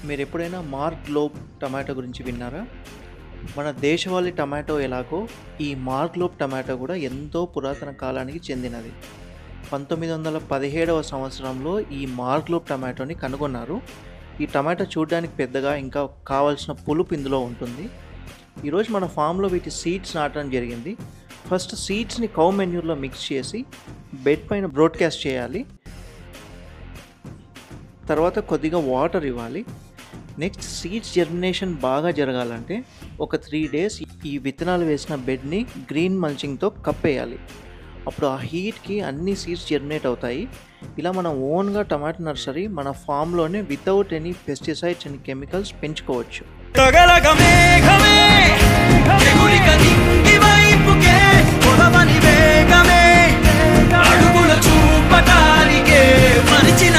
మీరు ఎప్పుడైనా mark globe tomato గురించి విన్నారా? మన దేశవాళీ టమాటో ఎలాగో ఈ మార్క్ గ్లోబ్ టమాటో కూడా ఎంతో పురాతన కాలానికి చెందినది. 1917వ సంవత్సరంలో ఈ మార్క్ గ్లోబ్ టమాటోని కనుగొన్నారు. ఈ టమాటో చూడడానికి పెద్దగా, ఇంకా కావాల్సిన పులుపు ఇందులో ఉంటుంది. ఈరోజు మన ఫామ్లో వీటి సీడ్స్ నాటడం జరిగింది. ఫస్ట్ సీడ్స్ని కౌ మెన్యూర్లో మిక్స్ చేసి బెడ్ పైన బ్రోడ్కాస్ట్ చేయాలి. తర్వాత కొద్దిగా వాటర్ ఇవ్వాలి. నెక్స్ట్ సీడ్స్ జర్మినేషన్ బాగా జరగాలంటే ఒక 3 days ఈ విత్తనాలు వేసిన బెడ్ని గ్రీన్ మల్చింగ్తో కప్పేయాలి. అప్పుడు ఆ హీట్కి అన్ని సీడ్స్ జర్మినేట్ అవుతాయి. ఇలా మనం ఓన్గా టమాటో నర్సరీ మన ఫామ్లోనే without any pesticides and chemicals పెంచుకోవచ్చు. అడుగుల చూపటానికే మరిచిన